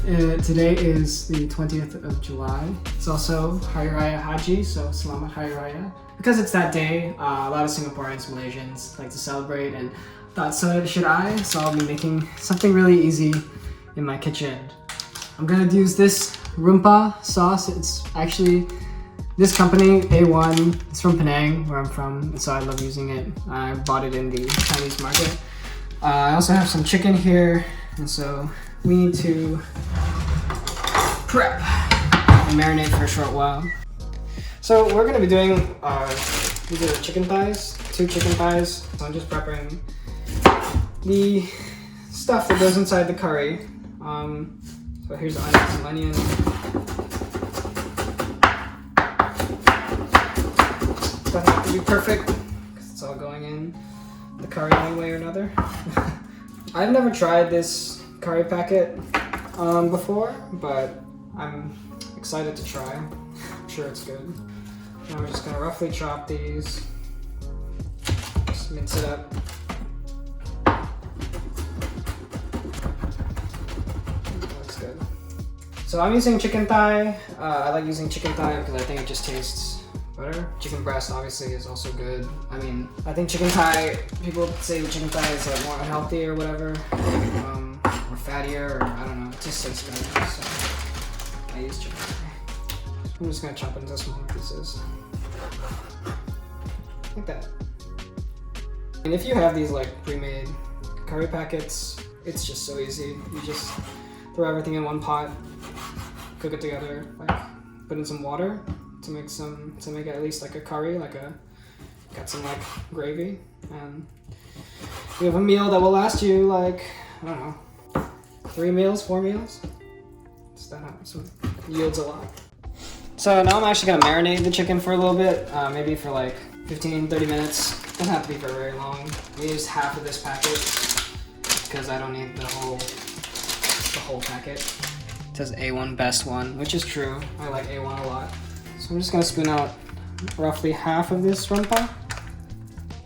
Today is the 20th of July. It's also Hari Raya Haji, so Selamat Hari Raya. Because it's that day, a lot of Singaporeans and Malaysians like to celebrate, and thought so should I, so I'll be making something really easy in my kitchen. I'm gonna use this rumpa sauce. It's actually this company, A1. It's from Penang, where I'm from, and so I love using it. I bought it in the Chinese market. I also have some chicken here, and so we need to prep and marinate for a short while. So we're gonna be doing these are chicken thighs, 2 chicken thighs. So I'm just prepping the stuff that goes inside the curry. So here's the onion, some onion. Doesn't have to be perfect because it's all going in the curry one way or another. I've never tried this curry packet before, but I'm excited to try. I'm sure it's good. Now we're just gonna roughly chop these, just mince it up. That looks good. So I'm using chicken thigh. I like using chicken thigh because I think it just tastes better. Chicken breast obviously is also good. I mean, I think chicken thigh, people say chicken thigh is like more unhealthy or whatever, or fattier, or I don't know, it just tastes better, so I use chicken thigh. I'm just gonna chop it into smaller pieces. Like that. And if you have these like pre-made curry packets, it's just so easy. You just throw everything in one pot, cook it together, like put in some water to make it at least like a curry, got some like gravy, and you have a meal that will last you like, I don't know, 3 meals, 4 meals. So it yields a lot. So now I'm actually gonna marinate the chicken for a little bit, maybe for like 15-30 minutes. Doesn't have to be for very long. I used half of this packet because I don't need the whole packet. It says A1 best one, which is true. I like A1 a lot. So I'm just gonna spoon out roughly half of this rumpa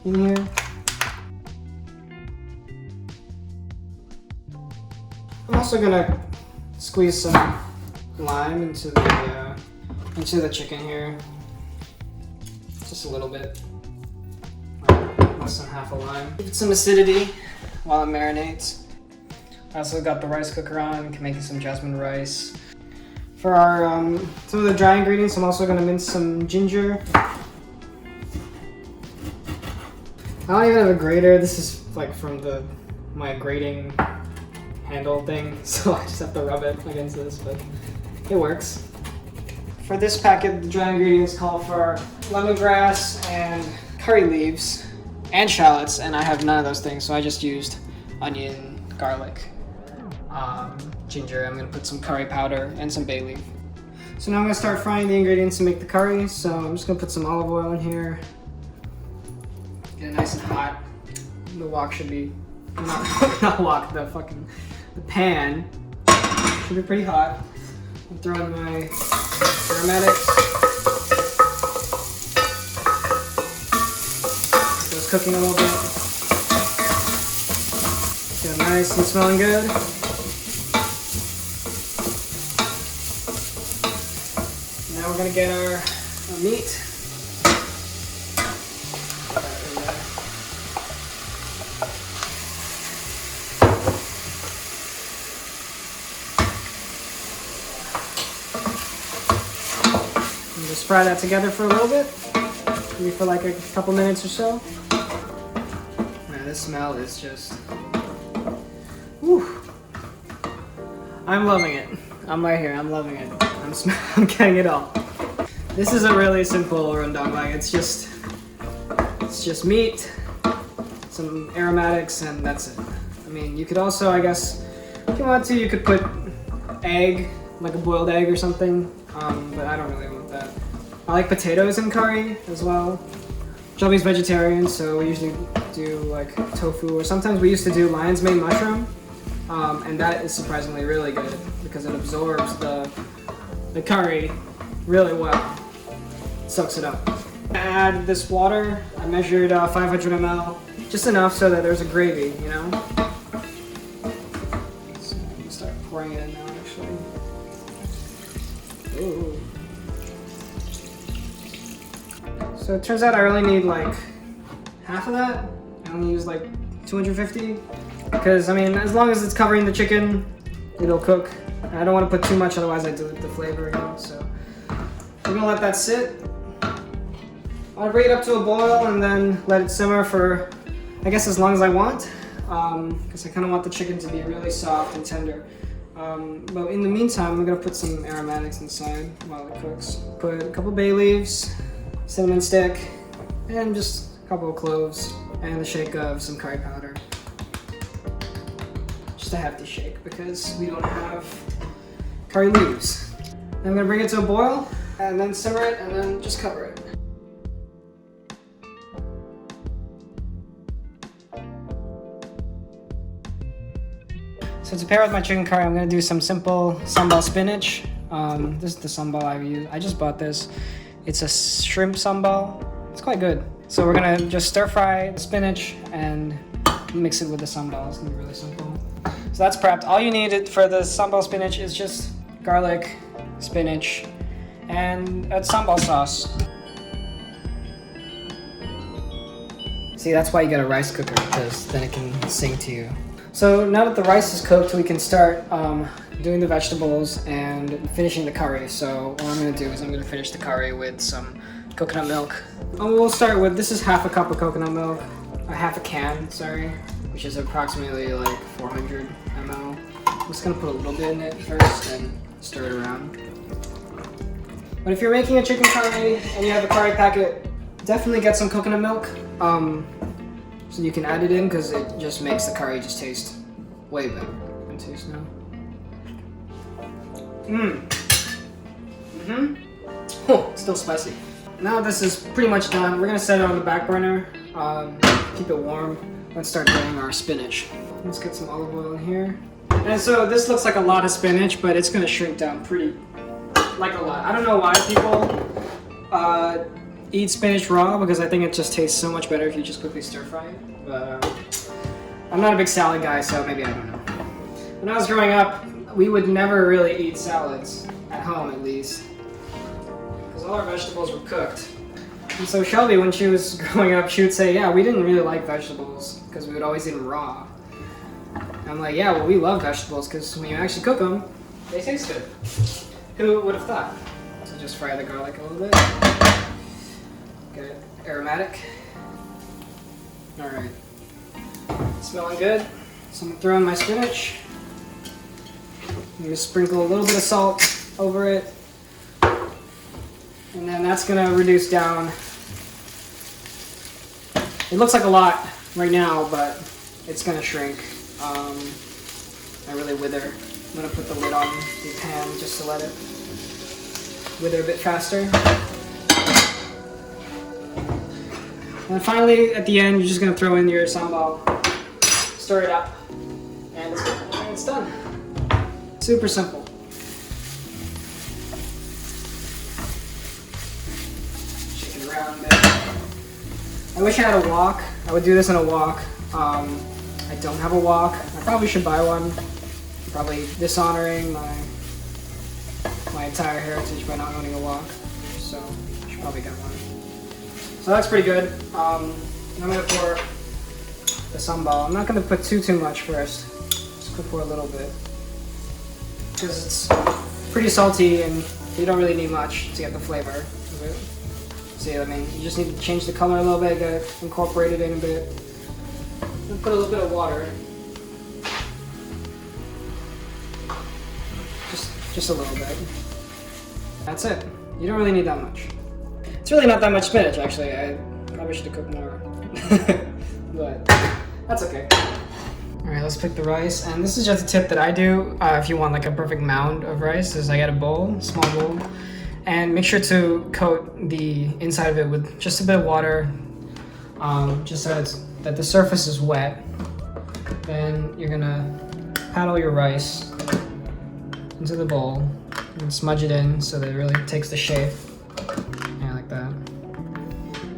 in here. I'm also gonna squeeze some lime into the chicken here. Just a little bit, less than half a lime. Give it some acidity while it marinates. I also got the rice cooker on, making some jasmine rice. For our some of the dry ingredients, I'm also gonna mince some ginger. I don't even have a grater. This is like from my grating handle thing, so I just have to rub it against this, but it works. For this packet, the dry ingredients call for lemongrass and curry leaves and shallots, and I have none of those things, so I just used onion, garlic, ginger. I'm gonna put some curry powder and some bay leaf. So now I'm gonna start frying the ingredients to make the curry. So I'm just gonna put some olive oil in here. Get it nice and hot. The wok should be, not wok, the pan should be pretty hot. I'll throw in my aromatics. So it's cooking a little bit. It's nice and smelling good. Now we're gonna get our meat. And just fry that together for a little bit, maybe for like a couple minutes or so. Man, this smell is just, whew. I'm loving it. I'm right here. I'm loving it. I'm getting it all. This is a really simple rendang. Like it's just meat, some aromatics, and that's it. I mean, you could also, I guess, if you want to, you could put egg, like a boiled egg or something. But I don't really want that. I like potatoes in curry as well. Joby's vegetarian, so we usually do like tofu, or sometimes we used to do lion's mane mushroom. And that is surprisingly really good because it absorbs the curry really well. It soaks it up. I add this water. I measured 500 ml, just enough so that there's a gravy, you know? So I'm gonna start pouring it in now actually. Ooh. So it turns out I only need like half of that. I only use like 250 because I mean, as long as it's covering the chicken, it'll cook. And I don't want to put too much, otherwise I dilute the flavor, you know. So we're gonna let that sit. I'll bring it up to a boil and then let it simmer for, I guess, as long as I want, because I kind of want the chicken to be really soft and tender. But in the meantime, I'm gonna put some aromatics inside while it cooks. Put a couple bay leaves, cinnamon stick, and just a couple of cloves, and a shake of some curry powder. Just a hefty shake because we don't have curry leaves. I'm gonna bring it to a boil and then simmer it and then just cover it. So to pair with my chicken curry, I'm gonna do some simple sambal spinach. This is the sambal I've used. I just bought this. It's a shrimp sambal. It's quite good. So we're gonna just stir fry the spinach and mix it with the sambal. It's gonna be really simple. So that's prepped. All you need for the sambal spinach is just garlic, spinach, and a sambal sauce. See, that's why you get a rice cooker, because then it can sing to you. So now that the rice is cooked, we can start doing the vegetables and finishing the curry. So what I'm gonna do is I'm gonna finish the curry with some coconut milk. We'll start with, this is half a cup of coconut milk, half a can, sorry, which is approximately like 400 ml. I'm just gonna put a little bit in it first and stir it around. But if you're making a chicken curry and you have a curry packet, definitely get some coconut milk. So you can add it in because it just makes the curry just taste way better. I can taste now. Oh, it's still spicy. Now this is pretty much done. We're gonna set it on the back burner, keep it warm. Let's start doing our spinach. Let's get some olive oil in here. And so this looks like a lot of spinach, but it's gonna shrink down pretty, like a lot. I don't know why people eat spinach raw, because I think it just tastes so much better if you just quickly stir fry it. But I'm not a big salad guy, so maybe I don't know. When I was growing up, we would never really eat salads, at home at least, because all our vegetables were cooked. And so Shelby, when she was growing up, she would say, yeah, we didn't really like vegetables because we would always eat them raw. And I'm like, yeah, well, we love vegetables because when you actually cook them, they taste good. Who would have thought? So just fry the garlic a little bit. Get it aromatic. Alright. Smelling good. So I'm gonna throw in my spinach. I'm gonna sprinkle a little bit of salt over it. And then that's gonna reduce down. It looks like a lot right now, but it's gonna shrink. I really wither. I'm gonna put the lid on the pan just to let it wither a bit faster. And finally, at the end, you're just gonna throw in your sambal, stir it up, and it's done. Super simple. Shake it around a bit. I wish I had a wok. I would do this in a wok. I don't have a wok. I probably should buy one. I'm probably dishonoring my entire heritage by not owning a wok. So I should probably get one. So that's pretty good. I'm gonna pour the sambal. I'm not gonna put too much first. Just gonna pour a little bit, because it's pretty salty and you don't really need much to get the flavor of it. See, I mean, you just need to change the color a little bit, get it incorporated in a bit. And put a little bit of water. Just a little bit. That's it. You don't really need that much. It's really not that much spinach, actually. I probably should have cooked more. But that's okay. Alright, let's pick the rice. And this is just a tip that I do if you want like a perfect mound of rice, is I get a bowl, small bowl, and make sure to coat the inside of it with just a bit of water, just so that the surface is wet. Then you're gonna paddle your rice into the bowl and smudge it in so that it really takes the shape. Yeah, like that.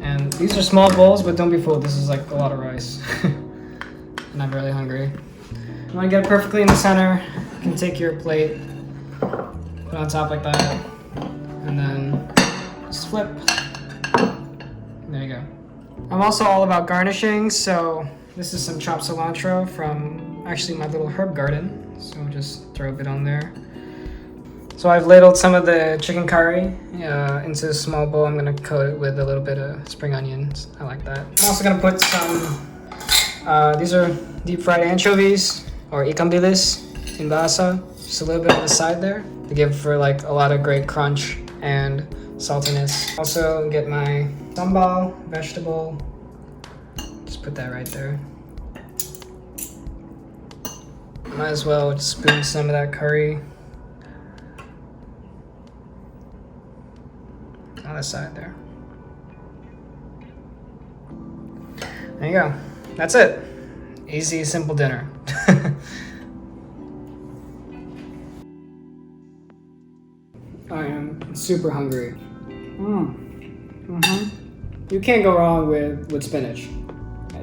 And these are small bowls, but don't be fooled, this is like a lot of rice. And I'm really hungry. You want to get it perfectly in the center, you can take your plate, put it on top like that, and then just flip. There you go. I'm also all about garnishing, so this is some chopped cilantro from actually my little herb garden. So just throw a bit on there. So I've ladled some of the chicken curry into a small bowl. I'm gonna coat it with a little bit of spring onions. I like that. I'm also gonna put some, these are deep fried anchovies or ikan bilis in bahasa. Just a little bit on the side there to give for like a lot of great crunch and saltiness. Also get my sambal vegetable. Just put that right there. Might as well just spoon some of that curry on the side there. There you go. That's it. Easy, simple dinner. I am super hungry. You can't go wrong with spinach.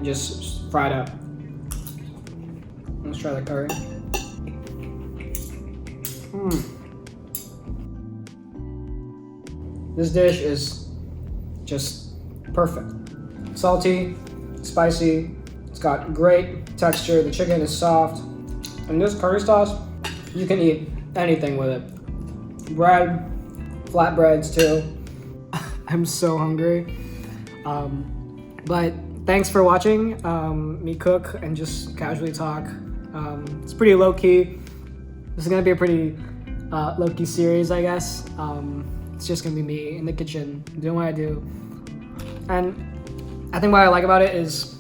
Just fried up. Let's try the curry. This dish is just perfect. Salty, spicy, it's got great texture, the chicken is soft, and this curry sauce, you can eat anything with it. Bread, flatbreads too. I'm so hungry. But thanks for watching me cook and just casually talk. It's pretty low-key. This is gonna be a pretty low-key series, I guess. It's just gonna be me in the kitchen doing what I do. And I think what I like about it is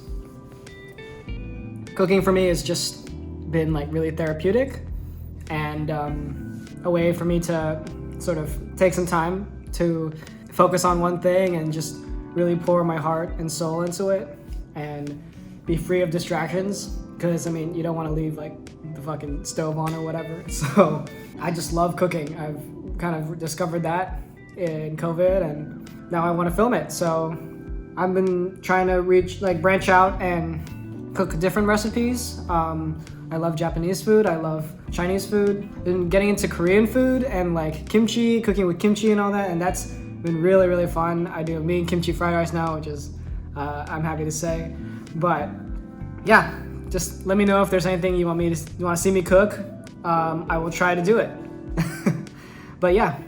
cooking for me has just been like really therapeutic and a way for me to sort of take some time to focus on one thing and just really pour my heart and soul into it and be free of distractions, because I mean you don't want to leave like the fucking stove on or whatever. So I just love cooking. I've kind of discovered that in COVID and now I want to film it. So I've been trying to branch out and cook different recipes. I love Japanese food, I love Chinese food, been getting into Korean food and like kimchi, cooking with kimchi and all that, and that's been really, really fun. I do mean kimchi fried rice now, which is, I'm happy to say. But yeah, just let me know if there's anything you want to see me cook. I will try to do it. But yeah.